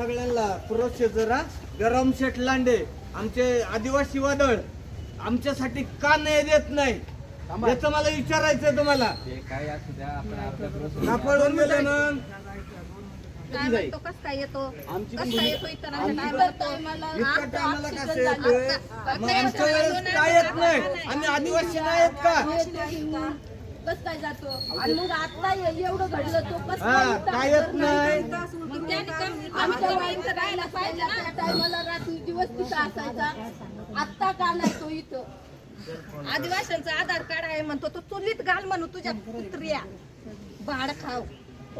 सगळ्यांना प्रोसेसर गरम शेट लांडे आमचे आदिवासी वादळ आमच्यासाठी का नाही देत नाही याचं मला विचारायचंय तुम्हाला. काय असू द्या आपण सापडून गेले ना काय म्हणतो कस काय येतो कस काय येतो इतक्या टायमाला कसं येतोय मग आमच्या वेळेस काय येत नाही आम्ही आदिवासी नाही आहेत का कस काय जातो आणि मग आता एवढं घडलं तो कस काय येत नाही मग त्याने आमच्या वाईचं राहायला पाहिजे ना. त्या टायमाला रात्री दिवस तिथं असायचा आत्ता का नाही तो इथं आदिवासींचा आधार कार्ड आहे म्हणतो तो चुलीत घाल म्हणू तुझ्या कुत्र्या भाड खाव.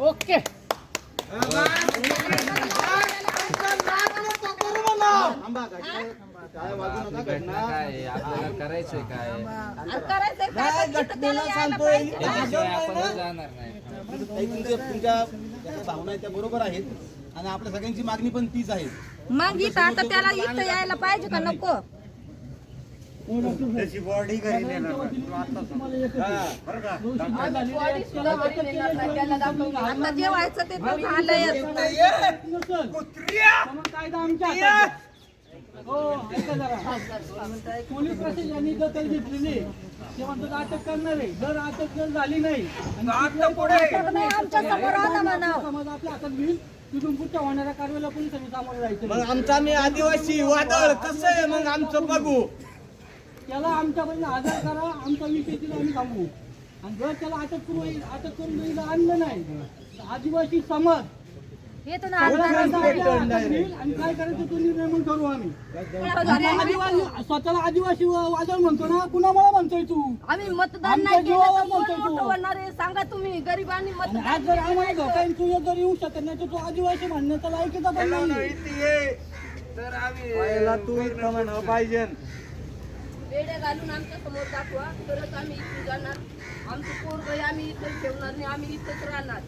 ओके काय आपल्याला करायचंय काय करायचंय काय पण तिथं त्याला यायला पाहिजे. त्याशिवाय आपण जाणार नाही. तुमच्या भावना त्या बरोबर आहेत आणि आपल्या सगळ्यांची मागणी पण तीच आहे. मग इथं आता त्याला इथं यायला पाहिजे का नको. त्याची बॉडी घरी नेणार आता जे व्हायचं ते तर झालंय. कायदा आमच्या हातात आहे. हो ऐका जरा पोलीस प्रशासनाने दखल घेतलेली ते म्हणतात अटक करणार आहे. जर अटक जर झाली नाही आमच्या समोर आला म्हणा समज आपल्या हातात घेईल तिथून पुढच्या होणाऱ्या कारवाईला पोलिसांनी सामोरं जायचं. मग आमचा मी आदिवासी वादळ कसं आहे मग आमचं बघू. त्याला आमच्याकडनं आधार करा आमचा विषय तिला आम्ही थांबवू आणि जर त्याला अटक करून जर इथं आणलं नाही तर आदिवासी समाज येतो ना आपल्या हातात घेईल आणि काय करायचं तो निर्णय मग ठरवू आम्ही. आदिवासी स्वतःला आदिवासी वादळ म्हणतो ना कुणामुळे म्हणतोय तू. आम्ही मतदान आमच्या नाही केलं जीवावर तर कोण म्हणतोय तू. मोठं होणार आहे सांगा तुम्ही. गरिबांनी आणि मतदान आज जर आम्हाला धोका येईल, तू जर येऊ शकत नाही तर तू आदिवासी म्हणण्याचा लायकीचा पण नाही. तर आम्ही तू इथं म्हणावं पाहिजे. वेड्या घालून आमच्या समोर दाखवा तरच आम्ही इथून जाणार. आमचं पोरग आम्ही इथं ठेवणार नाही. आम्ही इथंच राहणार.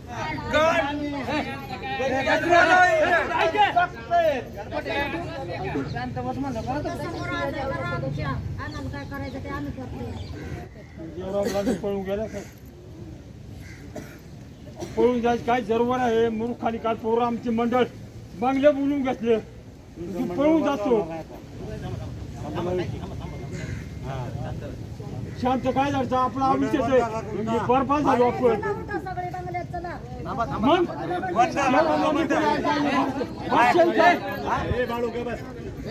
काय करायचं ते आम्ही पळून जायचं काय जरूर आहे. मूर्खाली काल पोरं आमचे मंडळ बंगले बोलून घेतले पळून जातो. शांत काय जायचं आपला आयुष्यच आहे बरबाद झालो आपण. मग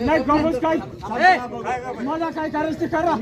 नाही गमच काय मला काय करायचं ते करा.